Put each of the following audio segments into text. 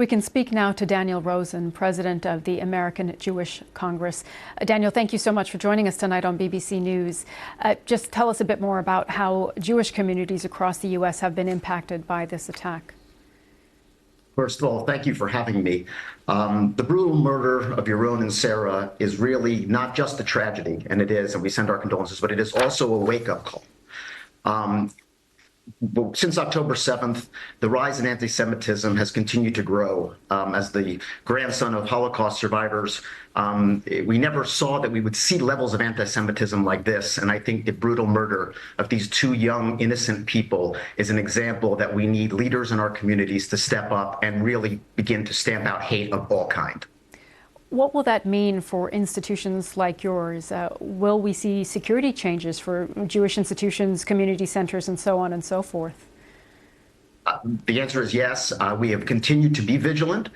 We can speak now to Daniel Rosen, president of the American Jewish Congress. Daniel, thank you so much for joining us tonight on BBC News. Just tell us a bit more about how Jewish communities across the U.S. have been impacted by this attack. First of all, thank you for having me. The brutal murder of Yaron and Sarah is really not just a tragedy, and it is, and we send our condolences, but it is also a wake-up call. Since October 7th, the rise in anti-Semitism has continued to grow. As the grandson of Holocaust survivors, we never saw that we would see levels of anti-Semitism like this. And I think the brutal murder of these two young, innocent people is an example that we need leaders in our communities to step up and really begin to stamp out hate of all kind. What will that mean for institutions like yours? Will we see security changes for Jewish institutions, community centers, and so on and so forth? The answer is yes. We have continued to be vigilant.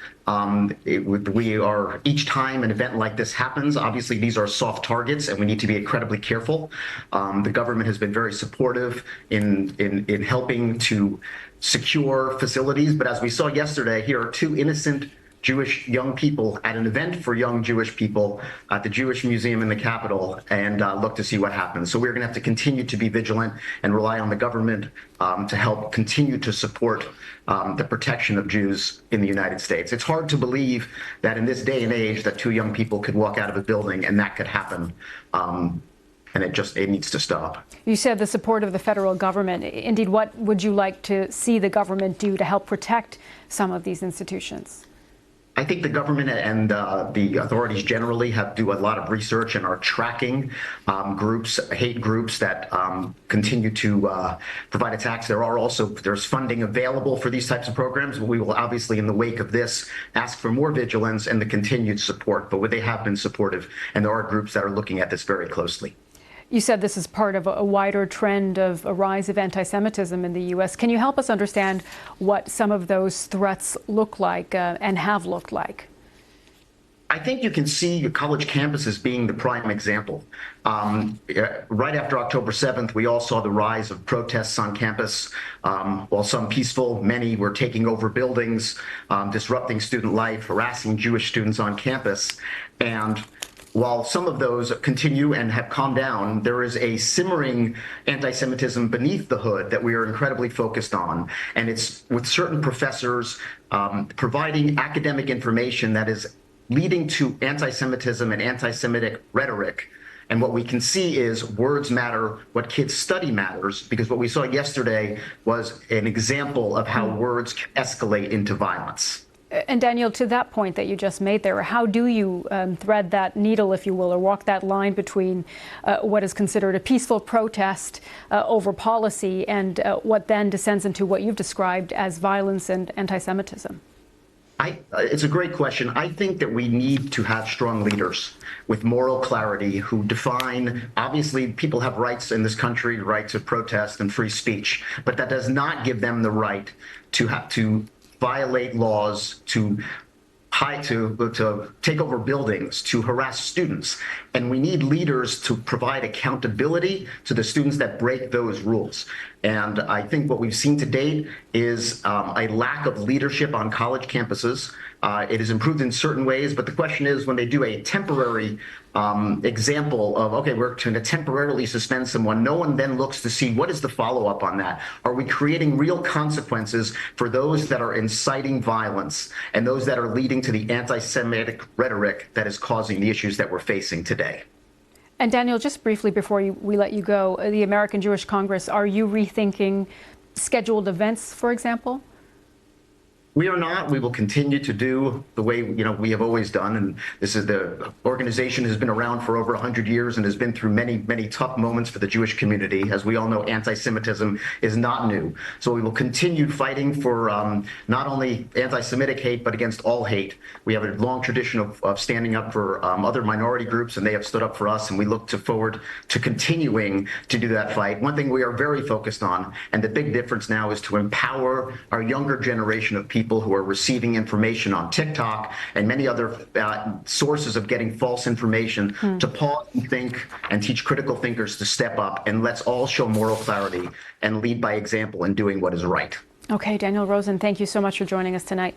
We are, each time an event like this happens, obviously these are soft targets and we need to be incredibly careful. The government has been very supportive in helping to secure facilities. But as we saw yesterday, here are two innocent Jewish young people at an event for young Jewish people at the Jewish Museum in the Capitol, and look to see what happens. So we're going to have to continue to be vigilant and rely on the government to help continue to support the protection of Jews in the United States. It's hard to believe that in this day and age that two young people could walk out of a building and that could happen. And it needs to stop. You said the support of the federal government. Indeed, what would you like to see the government do to help protect some of these institutions? I think the government and the authorities generally do a lot of research and are tracking hate groups that continue to provide attacks. There's funding available for these types of programs. We will obviously, in the wake of this, ask for more vigilance and the continued support. But they have been supportive, and there are groups that are looking at this very closely. You said this is part of a wider trend of a rise of anti-Semitism in the U.S. Can you help us understand what some of those threats look like and have looked like? I think you can see college campuses being the prime example. Right after October 7th, we all saw the rise of protests on campus. While some peaceful, many were taking over buildings, disrupting student life, harassing Jewish students on campus. And while some of those continue and have calmed down, there is a simmering anti-Semitism beneath the hood that we are incredibly focused on. And it's with certain professors providing academic information that is leading to anti-Semitism and anti-Semitic rhetoric. And what we can see is words matter, what kids study matters, because what we saw yesterday was an example of how words can escalate into violence. And Daniel, to that point that you just made there, how do you thread that needle, if you will, or walk that line between what is considered a peaceful protest over policy and what then descends into what you've described as violence and anti-Semitism? It's a great question. I think that we need to have strong leaders with moral clarity who define, obviously, people have rights in this country, right to protest and free speech, but that does not give them the right to have to violate laws, to take over buildings, to harass students. And we need leaders to provide accountability to the students that break those rules. And I think what we've seen to date is a lack of leadership on college campuses. It has improved in certain ways, but the question is when they do a temporary example of, okay, we're going to temporarily suspend someone, no one then looks to see what is the follow-up on that. Are we creating real consequences for those that are inciting violence and those that are leading to the anti-Semitic rhetoric that is causing the issues that we're facing today? And Daniel, just briefly before we let you go, the American Jewish Congress, are you rethinking scheduled events, for example? We are not. We will continue to do the way we have always done. And this is the organization has been around for over 100 years and has been through many, many tough moments for the Jewish community. As we all know, anti-Semitism is not new. So we will continue fighting for not only anti-Semitic hate, but against all hate. We have a long tradition of standing up for other minority groups, and they have stood up for us. And we look forward to continuing to do that fight. One thing we are very focused on, and the big difference now, is to empower our younger generation of people who are receiving information on TikTok and many other sources of getting false information to pause and think and teach critical thinkers to step up. And let's all show moral clarity and lead by example in doing what is right. Okay, Daniel Rosen, thank you so much for joining us tonight.